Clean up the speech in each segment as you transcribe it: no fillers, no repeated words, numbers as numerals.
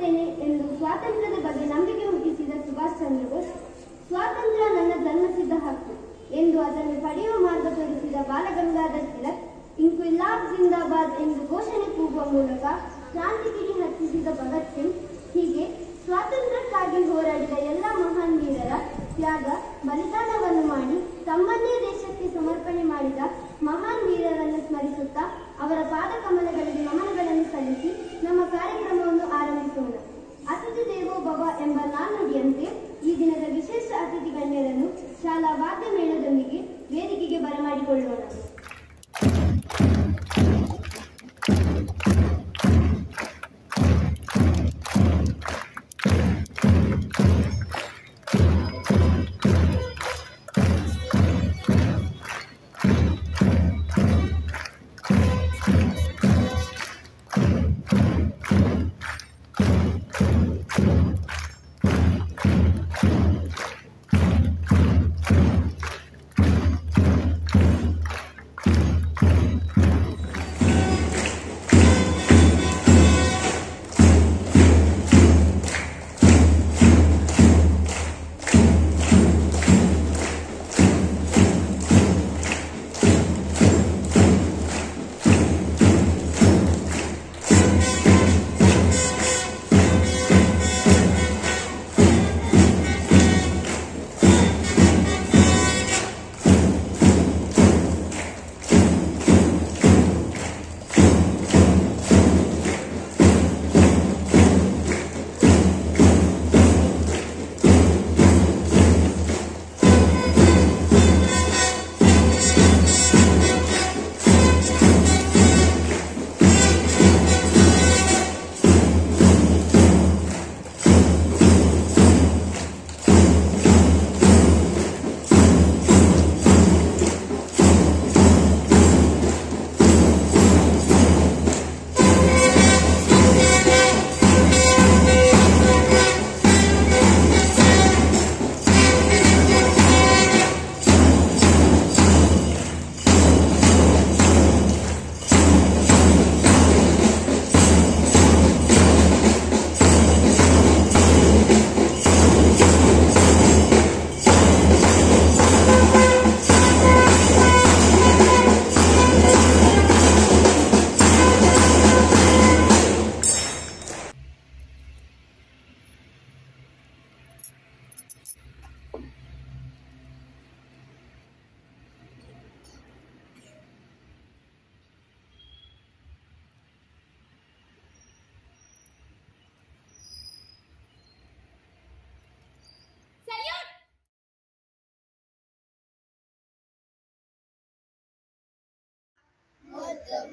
ಹೋರಾಡುತ್ತೇನೆ ಎಂದು ಸ್ವಾತಂತ್ರ್ಯದ ಬಗ್ಗೆ ನಂಬಿಕೆ ಹುಟ್ಟಿಸಿದ ಸುಭಾಷ್ ಚಂದ್ರ ಬೋಸ್ ಸ್ವಾತಂತ್ರ್ಯ ನನ್ನ ಜನ್ಮಸಿದ್ಧ ಹಕ್ಕು ಎಂದು ಅದನ್ನು ಪಡೆಯುವ ಮಾರ್ಗ ತೋರಿಸಿದ ಬಾಲಗಂಗಾಧರ್ ತಿಲಕ್ ಇನ್ಕ್ವಿಲಾಬ್ ಜಿಂದಾಬಾದ್ ಎಂದು ಘೋಷಣೆ ಕೂಗುವ ಮೂಲಕ ಕ್ರಾಂತಿ ಕಿಡಿ ಹತ್ತಿಸಿದ ಭಗತ್ ಸಿಂಗ್ ಹೀಗೆ ಸ್ವಾತಂತ್ರ್ಯಕ್ಕಾಗಿ ಹೋರಾಡಿದ ಎಲ್ಲ ಮಹಾನ್ ವೀರರ ತ್ಯಾಗ ಬಲಿದಾನವನ್ನು ಮಾಡಿ ತಮ್ಮನ್ನೇ ದೇಶಕ್ಕೆ ಸಮರ್ಪಣೆ ಮಾಡಿದ ಮಹಾನ್ ವೀರರನ್ನು ಸ್ಮರಿಸುತ್ತಾ ಅವರ ಪಾದಕಮಲಗಳಿಗೆ ನಮನಗಳನ್ನು ಸಲ್ಲಿಸಿ ನಮ್ಮ ಕಾರ್ಯಕ್ರಮವನ್ನು ಆರಂಭಿಸೋಣ. ಅತಿಥಿ ದೇವೋ ಭವ ಎಂಬ ನಾಣ್ಣುಡಿಯಂತೆ ಈ ದಿನದ ವಿಶೇಷ ಅತಿಥಿ ಗಣ್ಯರನ್ನು ಶಾಲಾ ವಾದ್ಯ ಮೇಳದೊಂದಿಗೆ ವೇದಿಕೆಗೆ ಬರಮಾಡಿಕೊಳ್ಳೋಣ.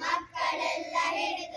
ಮಕ್ಕಳೆಲ್ಲ ಹಿಡಿದು